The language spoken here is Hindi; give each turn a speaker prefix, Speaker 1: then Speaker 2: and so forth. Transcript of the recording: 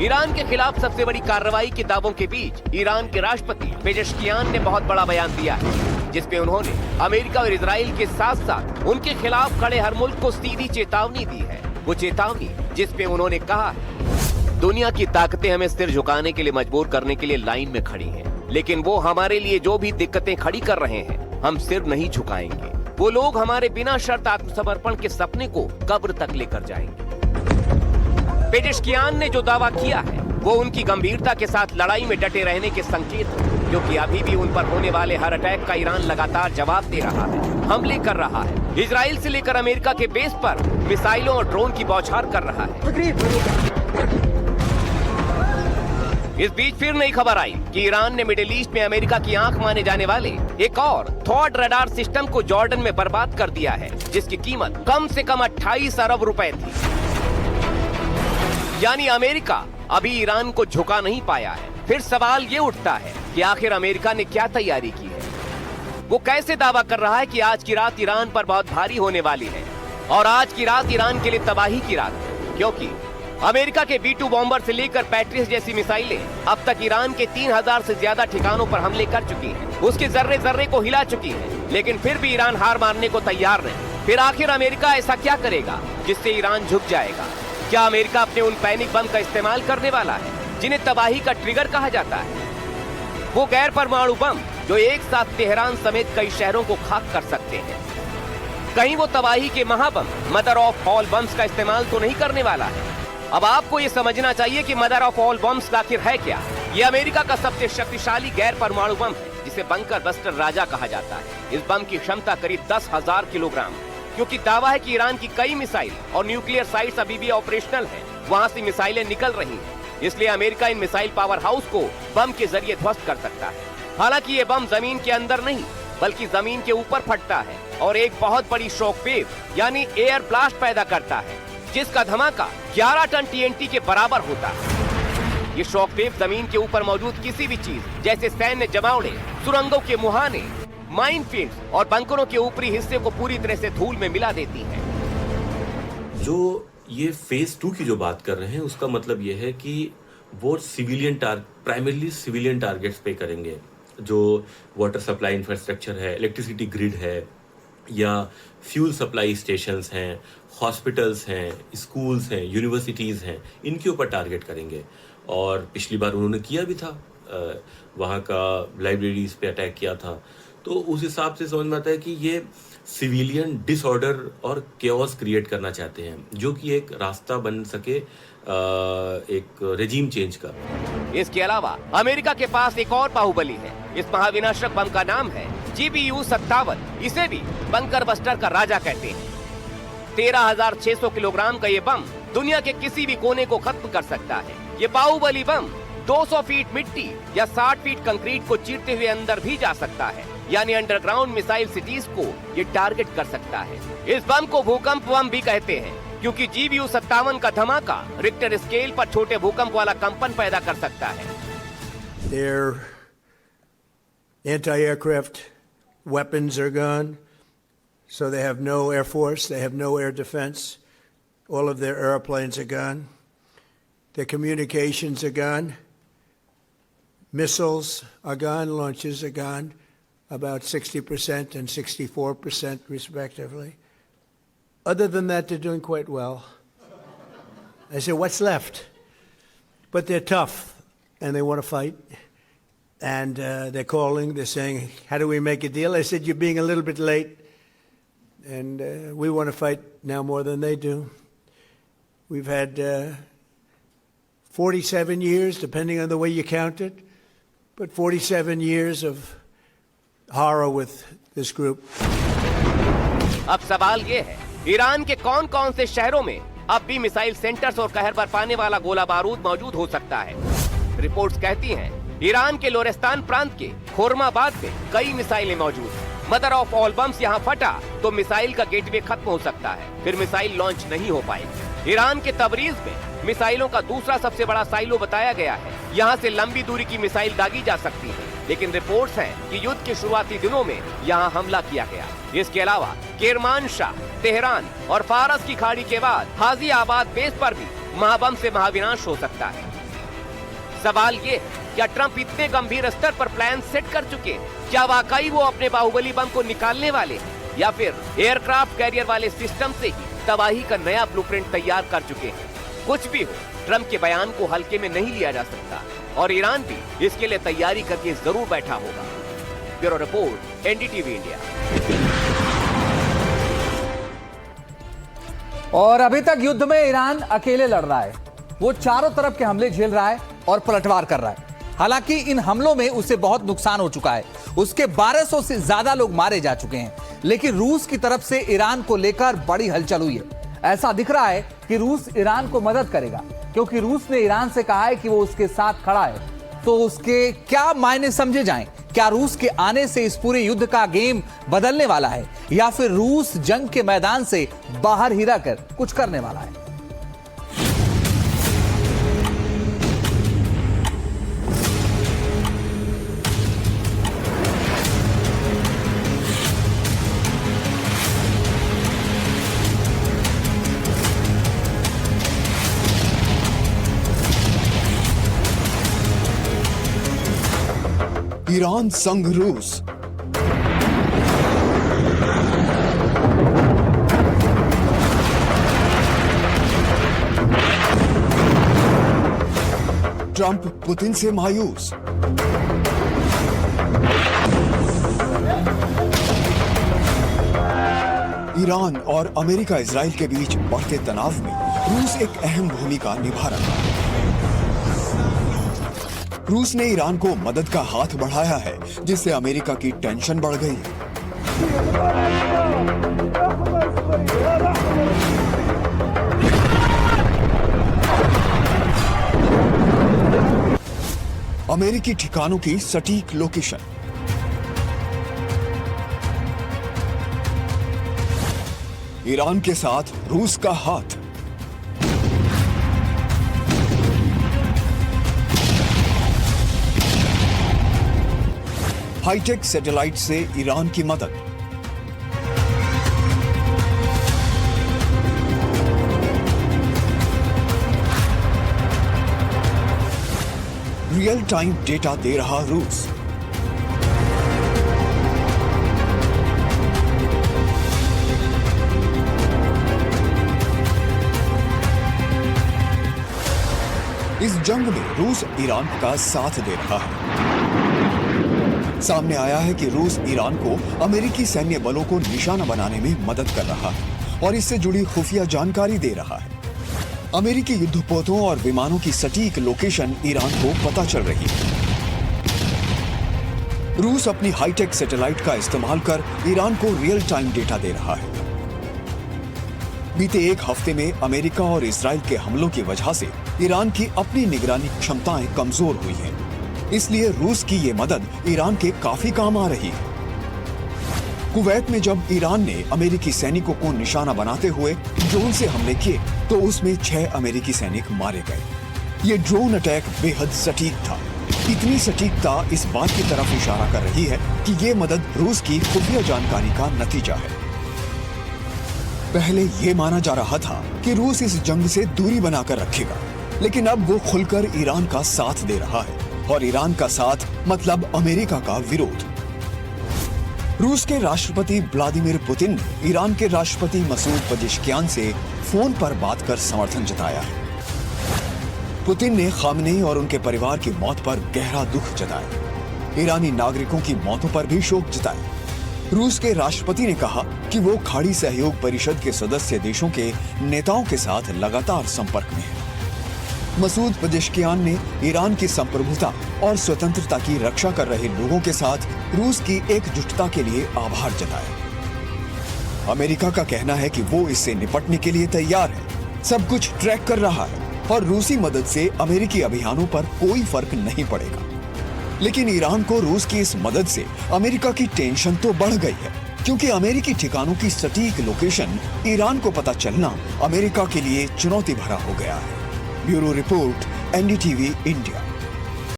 Speaker 1: ईरान के खिलाफ सबसे बड़ी कार्रवाई के दावों के बीच ईरान के राष्ट्रपति पेजेश्कियान ने बहुत बड़ा बयान दिया है, जिसमें उन्होंने अमेरिका और इजराइल के साथ साथ उनके खिलाफ खड़े हर मुल्क को सीधी चेतावनी दी है। वो चेतावनी जिसमें उन्होंने कहा है, दुनिया की ताकतें हमें सिर झुकाने के लिए मजबूर करने के लिए लाइन में खड़ी हैं, लेकिन वो हमारे लिए जो भी दिक्कतें खड़ी कर रहे हैं, हम सिर नहीं झुकाएंगे। वो लोग हमारे बिना शर्त आत्मसमर्पण के सपने को कब्र तक लेकर जाएंगे। पेजेश्कियान ने जो दावा किया है वो उनकी गंभीरता के साथ लड़ाई में डटे रहने के संकेत हैं, क्योंकि अभी भी उन पर होने वाले हर अटैक का ईरान लगातार जवाब दे रहा है, हमले कर रहा है। इजराइल से लेकर अमेरिका के बेस पर मिसाइलों और ड्रोन की बौछार कर रहा है। इस बीच फिर नई खबर आई कि ईरान ने मिडिल ईस्ट में अमेरिका की आंख माने जाने वाले एक और थॉड रडार सिस्टम को जॉर्डन में बर्बाद कर दिया है, जिसकी कीमत कम से कम 28 अरब रुपए थी। यानी अमेरिका अभी ईरान को झुका नहीं पाया है। फिर सवाल ये उठता है कि आखिर अमेरिका ने क्या तैयारी की है। वो कैसे दावा कर रहा है कि आज की रात ईरान पर बहुत भारी होने वाली है और आज की रात ईरान के लिए तबाही की रात है, क्योंकि अमेरिका के B-2 बॉम्बर से लेकर पैट्रियट जैसी मिसाइलें अब तक ईरान के 3000 से ज्यादा ठिकानों पर हमले कर चुकी हैं, उसके जर्रे जर्रे को हिला चुकी हैं, लेकिन फिर भी ईरान हार मानने को तैयार नहीं। फिर आखिर अमेरिका ऐसा क्या करेगा जिससे ईरान झुक जाएगा? क्या अमेरिका अपने उन पैनिक बम का इस्तेमाल करने वाला है जिन्हें तबाही का ट्रिगर कहा जाता है? वो गैर परमाणु बम जो एक साथ तेहरान समेत कई शहरों को खाक कर सकते हैं। कहीं वो तबाही के महाबम मदर ऑफ ऑल बम्स का इस्तेमाल तो नहीं करने वाला है? अब आपको ये समझना चाहिए कि मदर ऑफ ऑल बम्स आखिर है क्या। ये अमेरिका का सबसे शक्तिशाली गैर परमाणु बम है, जिसे बंकर बस्टर राजा कहा जाता है। इस बम की क्षमता करीब 10,000 किलोग्राम, क्योंकि दावा है कि ईरान की कई मिसाइल और न्यूक्लियर साइट्स अभी भी ऑपरेशनल हैं, वहां से मिसाइलें निकल रही हैं। इसलिए America in missile power house को बम के जरिए ध्वस्त कर सकता है। हालांकि ये बम जमीन के अंदर नहीं बल्कि जमीन के ऊपर फटता है और एक बहुत बड़ी शॉक वेव यानी एयर ब्लास्ट पैदा करता है, जिसका धमाका 11 टन TNT के बराबर होता है। ये शॉक वेव जमीन के ऊपर मौजूद किसी भी चीज जैसे सैन्य जमावड़े, सुरंगों के मुहाने, माइनफील्ड्स और बंकरों के ऊपरी हिस्से को पूरी तरह से धूल में मिला देती है।
Speaker 2: जो ये फेज 2 की जो बात कर रहे हैं उसका मतलब ये है कि वो प्राइमरली सिविलियन टारगेट्स पे करेंगे, जो वाटर सप्लाई इंफ्रास्ट्रक्चर है, इलेक्ट्रिसिटी ग्रिड है या फ्यूल सप्लाई स्टेशंस हैं, हॉस्पिटल्स हैं, स्कूल्स हैं, यूनिवर्सिटीज़ हैं, इनके ऊपर टारगेट करेंगे। और पिछली बार उन्होंने किया भी था, वहाँ का लाइब्रेरीज पे अटैक किया था। तो उस हिसाब से समझ में आता है कि ये सिविलियन डिसऑर्डर और केओस क्रिएट करना चाहते हैं, जो कि एक रास्ता बन सके एक रेजिम चेंज का।
Speaker 1: इसके अलावा अमेरिका के पास एक और बाहुबली है। इस महाविनाशक बम का नाम है GBU-57। इसे भी बंकर बस्टर का राजा कहते हैं। 13,600 किलोग्राम का ये बम दुनिया के किसी भी कोने को खत्म कर सकता है। ये बाहुबली बम 200 फीट मिट्टी या 60 फीट कंक्रीट को चीरते हुए अंदर भी जा सकता है, यानी अंडरग्राउंड मिसाइल सिटीज को ये टारगेट कर सकता है। इस बम को भूकंप बम भी कहते हैं, क्योंकि GBU-57 का धमाका रिक्टर स्केल पर छोटे भूकंप वाला कंपन पैदा कर सकता है।
Speaker 3: Their anti-aircraft weapons are gone, so they have no air force, they have no air defense. All of their airplanes are gone. Their communications are gone. Missiles are gone, launches are gone, about 60% and 64% respectively. Other than that, they're doing quite well. I said, what's left? But they're tough, and they want to fight. And they're calling, they're saying, how do we make a deal? I said, you're being a little bit late, and we want to fight now more than they do. We've had 47 years, depending on the way you count it, but 47 years of horror with this group.
Speaker 1: अब सवाल ये है, ईरान के कौन कौन से शहरों में अब भी मिसाइल सेंटर्स और कहर बरपाने वाला गोला बारूद मौजूद हो सकता है। रिपोर्ट्स कहती हैं, ईरान के लोरेस्तान प्रांत के खोरमाबाद में कई मिसाइलें मौजूद हैं। मदर ऑफ ऑल बम्स यहाँ फटा तो मिसाइल का गेटवे खत्म हो सकता है, फिर मिसाइल लॉन्च नहीं हो पाएगी। ईरान के तबरीज में मिसाइलों का दूसरा सबसे बड़ा साइलो बताया गया है। यहाँ से लंबी दूरी की मिसाइल दागी जा सकती है, लेकिन रिपोर्ट्स हैं कि युद्ध के शुरुआती दिनों में यहाँ हमला किया गया। इसके अलावा केरमानशाह, तेहरान और फारस की खाड़ी के बाद हाजी आबाद बेस पर भी महाबम से महाविनाश हो सकता है। सवाल ये है, क्या ट्रंप इतने गंभीर स्तर पर प्लान सेट कर चुके हैं? क्या वाकई वो अपने बाहुबली बम को निकालने वाले हैं, या फिर एयरक्राफ्ट कैरियर वाले सिस्टम से ही तबाही का नया ब्लूप्रिंट तैयार कर चुके हैं? कुछ भी हो, ट्रंप के बयान को हल्के में नहीं लिया जा सकता और ईरान भी इसके लिए तैयारी करके जरूर बैठा होगा। Bureau report, NDTV India.
Speaker 4: और अभी तक युद्ध में ईरान अकेले लड़ रहा है। वो चारों तरफ के हमले झेल रहा है और पलटवार कर रहा है। हालांकि इन हमलों में उसे बहुत नुकसान हो चुका है। उसके 1200 से ज्यादा लोग मारे जा चुके हैं। लेकिन रूस की तरफ से ईरान को लेकर बड़ी हलचल हुई है। ऐसा दिख रहा है कि रूस ईरान को मदद करेगा, क्योंकि रूस ने ईरान से कहा है कि वो उसके साथ खड़ा है। तो उसके क्या मायने समझे जाएं? क्या रूस के आने से इस पूरे युद्ध का गेम बदलने वाला है, या फिर रूस जंग के मैदान से बाहर ही रहकर कुछ करने वाला है?
Speaker 5: ईरान संग रूस। ट्रंप पुतिन से मायूस। ईरान और अमेरिका इजराइल के बीच बढ़ते तनाव में रूस एक अहम भूमिका निभा रहा है। रूस ने ईरान को मदद का हाथ बढ़ाया है, जिससे अमेरिका की टेंशन बढ़ गई है। अमेरिकी ठिकानों की सटीक लोकेशन। ईरान के साथ रूस का हाथ। हाईटेक सैटेलाइट से ईरान की मदद। रियल टाइम डेटा दे रहा रूस। इस जंग में रूस ईरान का साथ दे रहा है। सामने आया है कि रूस ईरान को अमेरिकी सैन्य बलों को निशाना बनाने में मदद कर रहा है और इससे जुड़ी खुफिया जानकारी दे रहा है। अमेरिकी युद्धपोतों और विमानों की सटीक लोकेशन ईरान को पता चल रही है। रूस अपनी हाईटेक सैटेलाइट का इस्तेमाल कर ईरान को रियल टाइम डेटा दे रहा है। बीते एक हफ्ते में अमेरिका और इजराइल के हमलों की वजह से ईरान की अपनी निगरानी क्षमताएं कमजोर हुई हैं। इसलिए रूस की ये मदद ईरान के काफी काम आ रही है। कुवैत में जब ईरान ने अमेरिकी सैनिकों को निशाना बनाते हुए ड्रोन से हमले किए तो उसमें 6 अमेरिकी सैनिक मारे गए। ये ड्रोन अटैक बेहद सटीक था। इतनी सटीकता इस बात की तरफ इशारा कर रही है कि ये मदद रूस की खुफिया जानकारी का नतीजा है। पहले ये माना जा रहा था कि रूस इस जंग से दूरी बनाकर रखेगा, लेकिन अब वो खुलकर ईरान का साथ दे रहा है और ईरान का साथ मतलब अमेरिका का विरोध। रूस के राष्ट्रपति व्लादिमीर पुतिन ने ईरान के राष्ट्रपति मसूद पजेश्कियान से फोन पर बात कर समर्थन जताया है। पुतिन ने खामनेई और उनके परिवार की मौत पर गहरा दुख जताया। ईरानी नागरिकों की मौतों पर भी शोक जताया। रूस के राष्ट्रपति ने कहा कि वो खाड़ी सहयोग परिषद के सदस्य देशों के नेताओं के साथ लगातार संपर्क में है। मसूद पजेश्कियान ने ईरान की संप्रभुता और स्वतंत्रता की रक्षा कर रहे लोगों के साथ रूस की एकजुटता के लिए आभार जताया। अमेरिका का कहना है कि वो इससे निपटने के लिए तैयार है, सब कुछ ट्रैक कर रहा है और रूसी मदद से अमेरिकी अभियानों पर कोई फर्क नहीं पड़ेगा। लेकिन ईरान को रूस की इस मदद से अमेरिका की टेंशन तो बढ़ गई है, क्योंकि अमेरिकी ठिकानों की सटीक लोकेशन ईरान को पता चलना अमेरिका के लिए चुनौती भरा हो गया है। Bureau report, NDTV India.